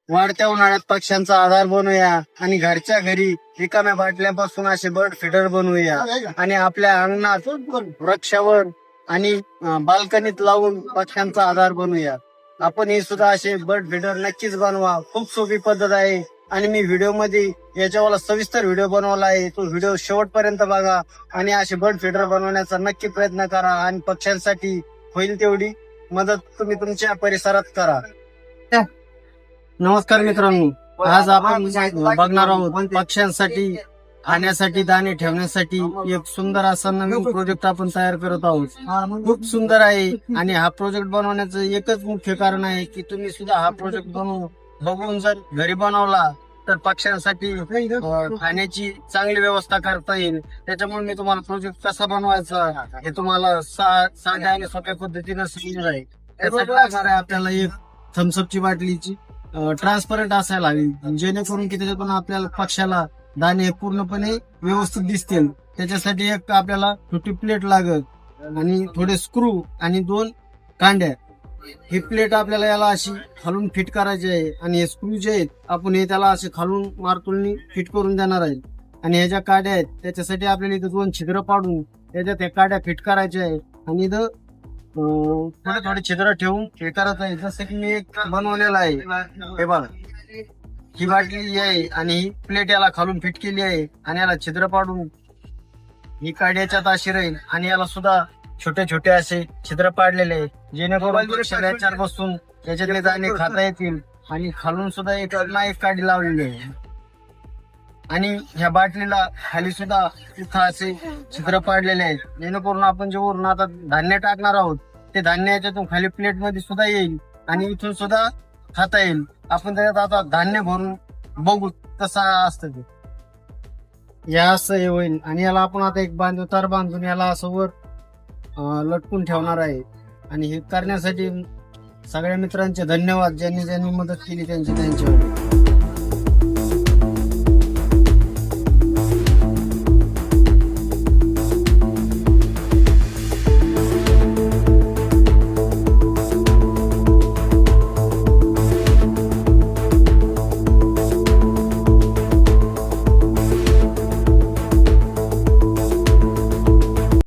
वाढत्या उन्हाळ्यात पक्ष्यांचा आधार बनवूया आणि घरच्या घरी रिकाम्या बाटल्यापासून असे बर्ड फीडर बनवूया आणि आपल्या अंगणात वृक्षावर आणि बाल्कनीत लावून पक्ष्यांचा आधार बनवूया. आपण हे सुद्धा असे बर्ड फीडर नक्कीच बनवा. खूप सोपी पद्धत आहे आणि मी व्हिडिओ मध्ये याच्यावाला सविस्तर व्हिडिओ बनवला आहे. तो व्हिडिओ शेवटपर्यंत बघा आणि असे बर्ड फीडर बनवण्याचा नक्की प्रयत्न करा आणि पक्ष्यांसाठी होईल तेवढी मदत तुम्ही तुमच्या परिसरात करा. नमस्कार मित्रांनो, आज आपण बघणार आहोत पक्ष्यांसाठी खाण्यासाठी दाणे ठेवण्यासाठी एक सुंदर असा नवीन प्रोजेक्ट आपण तयार करत आहोत. खूप सुंदर आहे आणि हा प्रोजेक्ट बनवण्याचं एकच मुख्य कारण आहे की तुम्ही सुद्धा हा प्रोजेक्ट बघून जर घरी बनवला तर पक्ष्यांसाठी खाण्याची चांगली व्यवस्था करता येईल. त्याच्यामुळे मी तुम्हाला प्रोजेक्ट कसा बनवायचा हे तुम्हाला साध्या आणि सोप्या पद्धतीने समजणार आहे. त्यासाठी लागणार आहे आपल्याला एक थम्सअपची बाटलीची ट्रान्सपरंट असायला हवी, जेणेकरून की त्याच्यातून आपल्याला पक्ष्याला दाणे पूर्णपणे व्यवस्थित दिसतील. त्याच्यासाठी एक आपल्याला छोटी प्लेट लागत आणि थोडे स्क्रू आणि 2 कांड्या. ही प्लेट आपल्याला याला अशी खालून फिट करायची आहे आणि हे स्क्रू जे आहेत आपण हे त्याला असे खालून मारतुलनी फिट करून देणार आहे. आणि ह्या ज्या काड्या आहेत त्याच्यासाठी आपल्याला इथं 2 छिद्र पाडून त्याच्यात ह्या काड्या फिट करायच्या आहेत आणि इथं थोडे थोडे छिद्र ठेवून हे करत आहे. जसं की मी एक बनवलेला आहे, हे बघा ही बाटली आहे आणि ही प्लेट याला खालून फिट केली आहे आणि याला छिद्र पाडून ही काड्याच्यात अशी राहील आणि याला सुद्धा छोटे छोटे असे छिद्र पाडलेले आहे, जेणेकरून याच्यावर बसून त्याच्यातले दाणे खाता येतील. आणि खालून सुद्धा एक काडी लावलेली आहे आणि ह्या बाटलीला खाली सुद्धा इथं असे छिद्र पाडलेले आहेत, जेणेकरून आपण जे वरून आता धान्य टाकणार आहोत ते धान्य याच्यातून खाली प्लेट मध्ये सुद्धा येईल आणि इथून सुद्धा खाता येईल. आपण त्याच्यात आता धान्य भरून बघू कसं असतं ते. या असं हे होईल आणि याला आपण आता एक तार बांधून याला असं वर लटकून ठेवणार आहे. आणि हे करण्यासाठी सगळ्या मित्रांचे धन्यवाद, ज्यांनी मदत केली त्यांची.